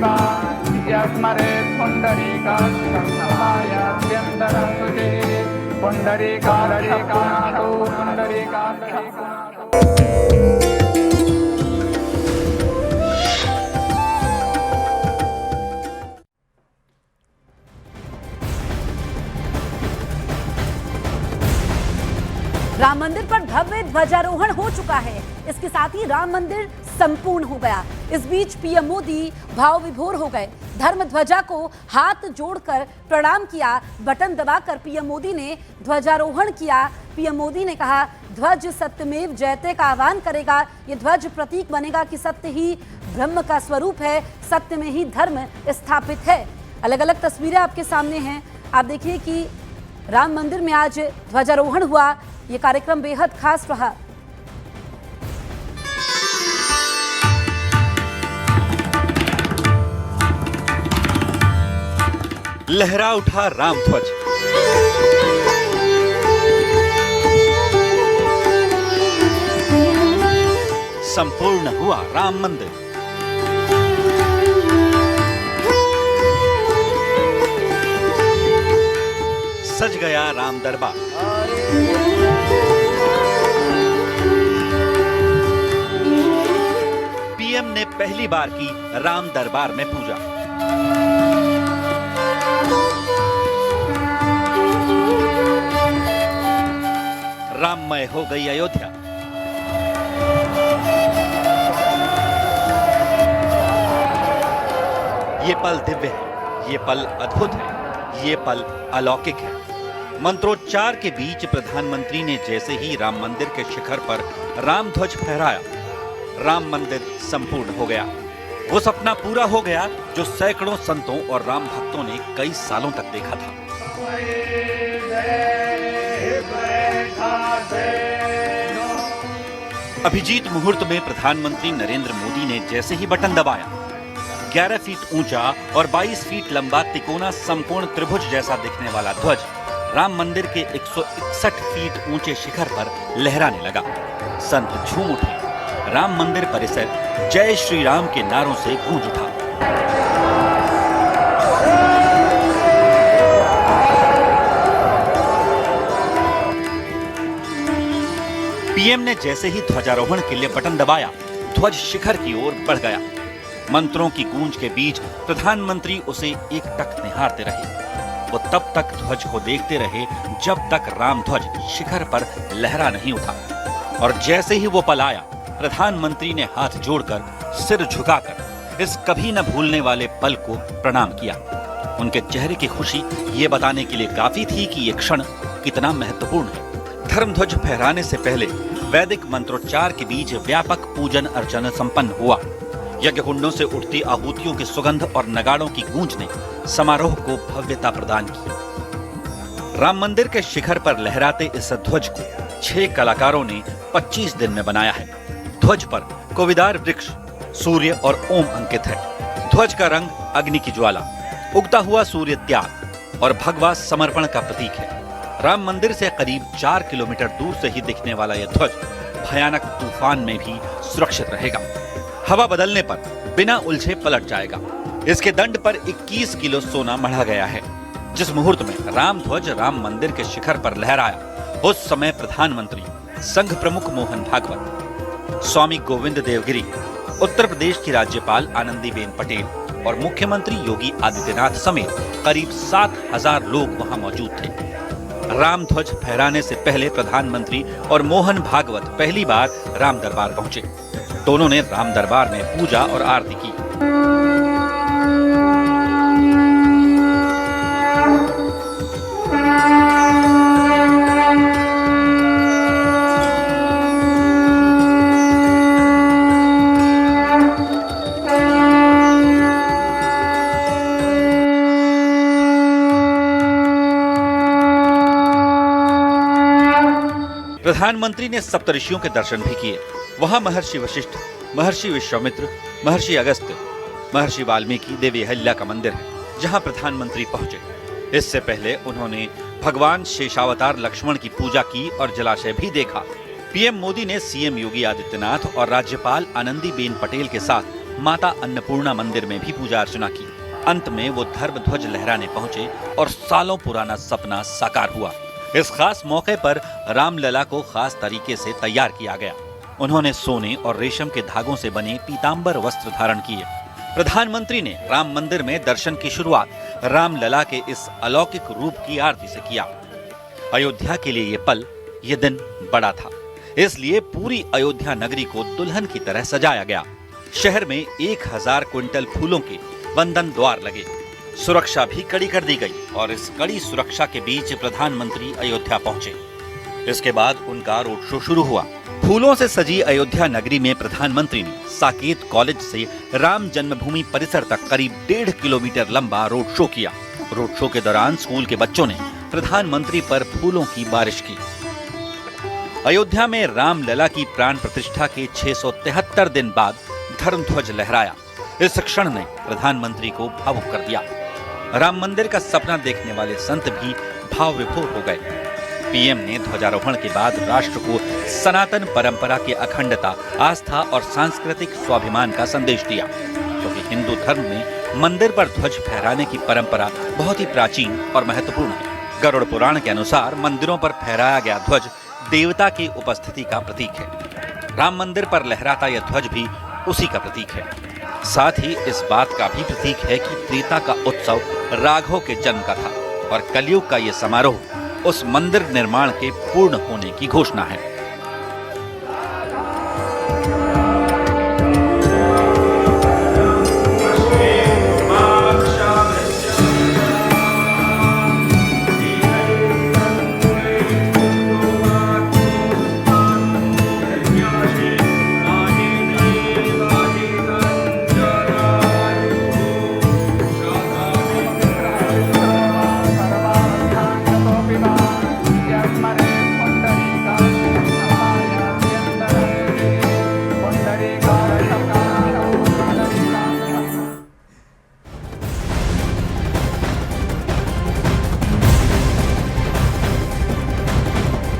देवा यस्मरेत् पुण्डरीकाक्षं नमायाभ्यन्तरं तुजे पुण्डरीकाक्षपुनातो पुण्डरीकाक्षपुनातो। राम मंदिर पर भव्य ध्वजारोहण हो चुका है। इसके साथ ही राम मंदिर संपूर्ण हो गया। इस बीच पीएम मोदी भाव विभोर हो गए। धर्म ध्वजा को हाथ जोड़कर प्रणाम किया। बटन दबाकर पीएम मोदी ने ध्वजारोहण किया। पीएम मोदी ने कहा, ध्वज सत्यमेव जयते का आह्वान करेगा। ये ध्वज प्रतीक बनेगा कि सत्य ही ब्रह्म का स्वरूप है, सत्य में ही धर्म स्थापित है। अलग अलग तस्वीरें आपके सामने हैं। आप देखिए कि राम मंदिर में आज ध्वजारोहण हुआ। ये कार्यक्रम बेहद खास रहा। लहरा उठा राम ध्वज। संपूर्ण हुआ राम मंदिर। सज गया राम दरबार। पीएम ने पहली बार की राम दरबार में पूजा। राममय हो गई अयोध्या। ये पल दिव्य है, ये पल अद्भुत है, ये पल अलौकिक है। मंत्रोच्चार के बीच प्रधानमंत्री ने जैसे ही राम मंदिर के शिखर पर राम ध्वज फहराया, राम मंदिर संपूर्ण हो गया। वो सपना पूरा हो गया जो सैकड़ों संतों और राम भक्तों ने कई सालों तक देखा था। अभिजीत मुहूर्त में प्रधानमंत्री नरेंद्र मोदी ने जैसे ही बटन दबाया, 11 फीट ऊंचा और 22 फीट लंबा तिकोना संपूर्ण त्रिभुज जैसा दिखने वाला ध्वज राम मंदिर के 161 फीट ऊंचे शिखर पर लहराने लगा। संत झूम उठे। राम मंदिर परिसर जय श्री राम के नारों से गूंज उठा। पीएम ने जैसे ही ध्वजारोहण के लिए बटन दबाया, ध्वज शिखर की ओर बढ़ गया। मंत्रों की गूंज के बीच प्रधानमंत्री उसे एकटक निहारते रहे। वो तब तक ध्वज को देखते रहे जब तक राम ध्वज शिखर पर लहरा नहीं उठा। और जैसे ही वो पल आया, प्रधानमंत्री ने हाथ जोड़कर, सिर झुकाकर इस कभी न भूलने वाले पल को प्रणाम किया। उनके चेहरे की खुशी ये बताने के लिए काफी थी कि ये क्षण कितना महत्वपूर्ण है। धर्मध्वज फहराने से पहले वैदिक मंत्रोच्चार के बीच व्यापक पूजन अर्चन संपन्न हुआ। यज्ञ कुंडों से उठती आहुतियों की सुगंध और नगाड़ों की गूंज ने समारोह को भव्यता प्रदान की। राम मंदिर के शिखर पर लहराते इस ध्वज को 6 कलाकारों ने 25 दिन में बनाया है। ध्वज पर कोविदार वृक्ष, सूर्य और ओम अंकित है। ध्वज का रंग अग्नि की ज्वाला, उगता हुआ सूर्य त्याग और भगवा समर्पण का प्रतीक है। राम मंदिर से करीब 4 किलोमीटर दूर से ही दिखने वाला यह ध्वज भयानक तूफान में भी सुरक्षित रहेगा। हवा बदलने पर बिना उलझे पलट जाएगा। इसके दंड पर 21 किलो सोना मढ़ा गया है। जिस मुहूर्त में राम ध्वज राम मंदिर के शिखर पर लहराया, उस समय प्रधानमंत्री, संघ प्रमुख मोहन भागवत, स्वामी गोविंद देवगिरी, उत्तर प्रदेश की राज्यपाल आनंदीबेन पटेल और मुख्यमंत्री योगी आदित्यनाथ समेत करीब 7,000 लोग वहां मौजूद थे। राम ध्वज फहराने से पहले प्रधानमंत्री और मोहन भागवत पहली बार राम दरबार पहुंचे। दोनों ने राम दरबार में पूजा और आरती की। प्रधानमंत्री ने सप्तऋषियों के दर्शन भी किए। वहां महर्षि वशिष्ठ, महर्षि विश्वामित्र, महर्षि अगस्त्य, महर्षि वाल्मीकि, देवी अहिल्या का मंदिर है जहां प्रधानमंत्री पहुंचे। इससे पहले उन्होंने भगवान शेषावतार लक्ष्मण की पूजा की और जलाशय भी देखा। पीएम मोदी ने सीएम योगी आदित्यनाथ और राज्यपाल आनंदीबेन पटेल के साथ माता अन्नपूर्णा मंदिर में भी पूजा अर्चना की। अंत में वो धर्म ध्वज लहराने पहुंचे और सालों पुराना सपना साकार हुआ। इस खास मौके पर रामलला को खास तरीके से तैयार किया गया। उन्होंने सोने और रेशम के धागों से बने पीतांबर वस्त्र धारण किए। प्रधानमंत्री ने राम मंदिर में दर्शन की शुरुआत रामलला के इस अलौकिक रूप की आरती से किया। अयोध्या के लिए ये पल, ये दिन बड़ा था, इसलिए पूरी अयोध्या नगरी को दुल्हन की तरह सजाया गया। शहर में 1000 क्विंटल फूलों के बंधन द्वार लगे, सुरक्षा भी कड़ी कर दी गई और इस कड़ी सुरक्षा के बीच प्रधानमंत्री अयोध्या पहुंचे। इसके बाद उनका रोड शो शुरू हुआ। फूलों से सजी अयोध्या नगरी में प्रधानमंत्री ने साकेत कॉलेज से राम जन्मभूमि परिसर तक करीब 1.5 किलोमीटर लंबा रोड शो किया। रोड शो के दौरान स्कूल के बच्चों ने प्रधानमंत्री पर फूलों की बारिश की। अयोध्या में रामलला की प्राण प्रतिष्ठा के 673 दिन बाद धर्म ध्वज लहराया। इस क्षण ने प्रधानमंत्री को भावुक कर दिया। राम मंदिर का सपना देखने वाले संत भी भाव विभोर हो गए। पीएम ने ध्वजारोहण के बाद राष्ट्र को सनातन परंपरा की अखंडता, आस्था और सांस्कृतिक स्वाभिमान का संदेश दिया, क्योंकि हिंदू धर्म में मंदिर पर ध्वज फहराने की परंपरा बहुत ही प्राचीन और महत्वपूर्ण है। गरुड़ पुराण के अनुसार मंदिरों पर फहराया गया ध्वज देवता की उपस्थिति का प्रतीक है। राम मंदिर पर लहराता यह ध्वज भी उसी का प्रतीक है। साथ ही इस बात का भी प्रतीक है कि त्रेता का उत्सव राघव के जन्म का था और कलयुग का यह समारोह उस मंदिर निर्माण के पूर्ण होने की घोषणा है।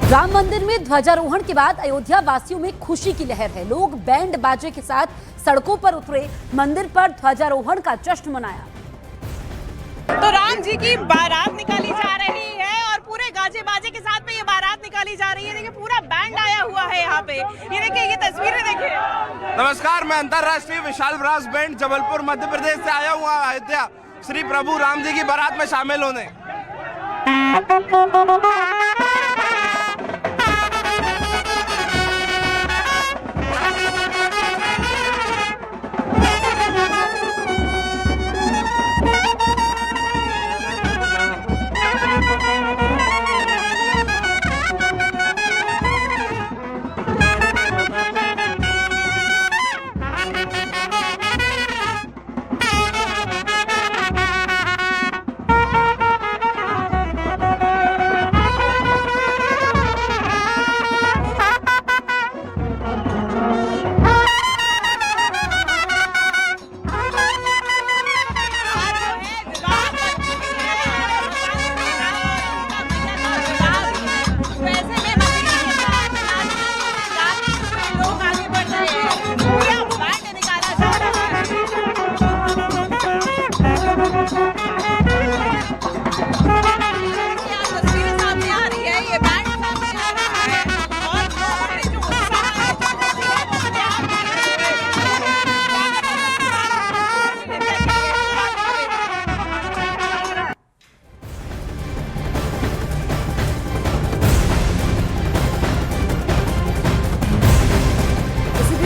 राम मंदिर में ध्वजारोहण के बाद अयोध्या वासियों में खुशी की लहर है। लोग बैंड बाजे के साथ सड़कों पर उतरे, मंदिर पर ध्वजारोहण का जश्न मनाया। तो राम जी की बारात निकाली जा रही है और पूरे गाजे बाजे के साथ में ये बारात निकाली जा रही है। देखिए पूरा बैंड आया हुआ है यहाँ पे। ये देखिए, ये तस्वीरें देखिए। नमस्कार, मैं अंतरराष्ट्रीय विशाल ब्रास बैंड जबलपुर मध्य प्रदेश से आया हुआ अयोध्या श्री प्रभु राम जी की बारात में शामिल होने।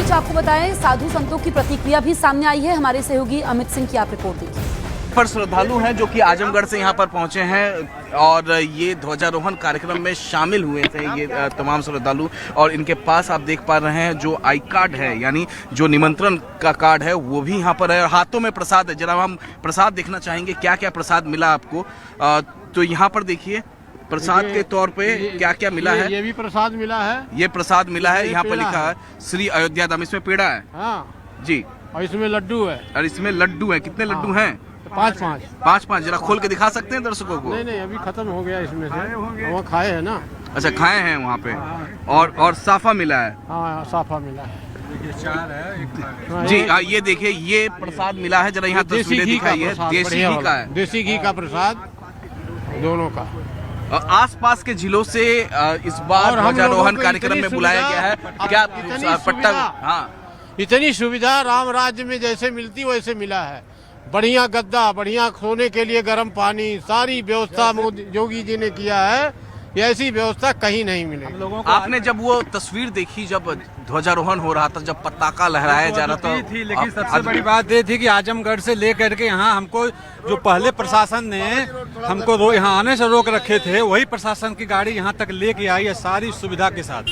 आपको बताएं, साधु संतों की प्रतिक्रिया भी सामने आई है। हमारे सहयोगी अमित सिंह की आप रिपोर्ट देखिए। पर श्रद्धालु हैं जो कि आजमगढ़ से यहाँ पर पहुंचे हैं और ये ध्वजारोहण कार्यक्रम में शामिल हुए थे। ये तमाम श्रद्धालु, और इनके पास आप देख पा रहे हैं जो आई कार्ड है, यानी जो निमंत्रण का कार्ड है, वो भी यहाँ पर है और हाथों में प्रसाद है। जरा हम प्रसाद देखना चाहेंगे, क्या क्या प्रसाद मिला आपको। तो यहाँ पर देखिए प्रसाद के तौर पे क्या क्या मिला है। ये भी प्रसाद मिला है। ये प्रसाद मिला है, यहाँ पर लिखा है श्री अयोध्या धाम। इसमें पेड़ा है। हाँ जी, और इसमें लड्डू है। और इसमें लड्डू है। कितने लड्डू हैं? 5-5। जरा खोल के दिखा सकते हैं दर्शकों को? नहीं, अभी खत्म हो गया इसमें से। वहाँ खाए है ना। अच्छा, खाए हैं वहाँ पे। और साफा मिला है। हाँ, साफा मिला है। जी ये देखिए, ये प्रसाद मिला है, जरा यहाँ देसी तस्वीरें घी का दिखाइए। प्रसाद, देसी बढ़िया घी का वाला। है। देसी घी का प्रसाद दोनों का। और आसपास के जिलों से इस बार और हम ध्वजारोहण लोगों को कार्यक्रम इतनी में बुलाया गया है। क्या इतनी पट्टा? सुविधा- हाँ, इतनी सुविधा राम राज्य में जैसे मिलती वैसे मिला है। बढ़िया गद्दा, बढ़िया सोने के लिए गर्म पानी, सारी व्यवस्था योगी जी ने किया है। ये ऐसी व्यवस्था कहीं नहीं मिलेगी। आपने जब वो तस्वीर देखी, जब ध्वजारोहण हो रहा था, जब पताका लहराया जा रहा था, थी, लेकिन सबसे बड़ी बात ये थी कि आजमगढ़ से लेकर के यहाँ हमको जो पहले प्रशासन ने हमको यहाँ आने से रोक रखे थे, वही प्रशासन की गाड़ी यहाँ तक लेके आई है, सारी सुविधा के साथ।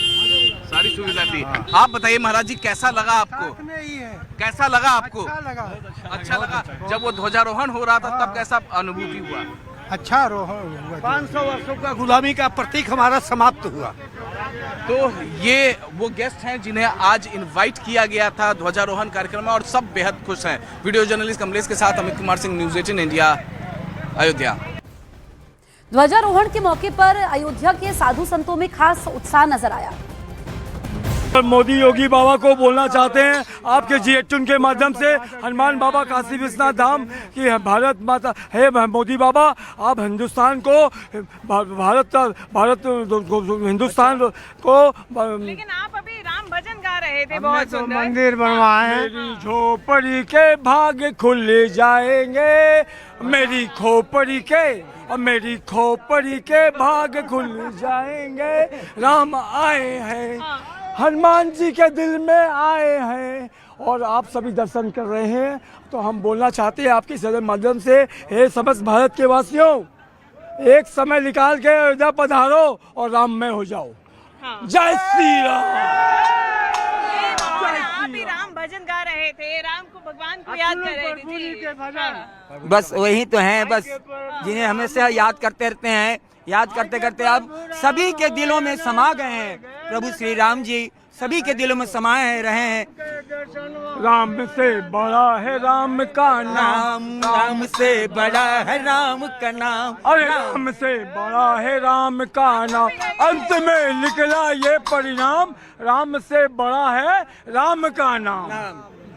सारी सुविधा थी। आप बताइए महाराज जी, कैसा लगा आपको? कैसा लगा आपको? अच्छा लगा। जब वो ध्वजारोहण हो रहा था तब कैसा अनुभूति हुआ? अच्छा रोहन 500 वर्षों का गुलामी का प्रतीक हमारा समाप्त हुआ। तो ये वो गेस्ट हैं जिन्हें आज इनवाइट किया गया था ध्वजारोहण कार्यक्रम में, और सब बेहद खुश हैं। वीडियो जर्नलिस्ट कमलेश के साथ अमित कुमार सिंह, न्यूज़ 18 इंडिया, अयोध्या। ध्वजारोहण के मौके पर अयोध्या के साधु संतों में खास उत्साह नजर आया। मोदी योगी बाबा को बोलना चाहते हैं आपके G18 के माध्यम से, हनुमान बाबा काशी विश्वनाथ धाम की भारत माता है मोदी बाबा, आप हिंदुस्तान को हिंदुस्तान को। लेकिन आप अभी राम भजन गा रहे थे, बहुत सुंदर। मंदिर बनवाए, मेरी झोपड़ी के भाग खुल जाएंगे, मेरी खोपड़ी के और मेरी खोपड़ी के भाग खुल जाएंगे। राम आए हैं, हनुमान जी के दिल में आए हैं, और आप सभी दर्शन कर रहे हैं। तो हम बोलना चाहते हैं आपके सदन माध्यम से, हे समस्त भारत के वासियों, एक समय निकाल के अयोध्या पधारो और राममय हो जाओ। जय श्री राम। आप भी राम भजन गा रहे थे, राम को, भगवान को याद कर रहे थे। बस वही तो हैं, बस जिन्हें हमेशा याद करते रहते हैं। याद करते करते अब सभी के दिलों में समा गए हैं। प्रभु श्री राम जी सभी के दिलों में समाये रहे हैं। राम से बड़ा है राम का नाम, राम से बड़ा है राम का नाम, अरे राम से बड़ा है राम का नाम। अंत में निकला ये परिणाम, राम से बड़ा है राम का नाम।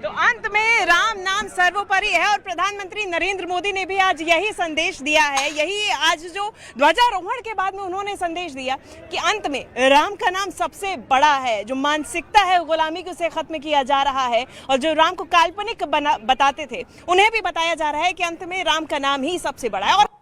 तो अंत में राम नाम सर्वोपरि है, और प्रधानमंत्री नरेंद्र मोदी ने भी आज यही संदेश दिया है। यही आज जो ध्वजारोहण के बाद में उन्होंने संदेश दिया कि अंत में राम का नाम सबसे बड़ा है। जो मानसिकता है गुलामी की, उसे खत्म किया जा रहा है, और जो राम को काल्पनिक बताते थे, उन्हें भी बताया जा रहा है कि अंत में राम का नाम ही सबसे बड़ा है। और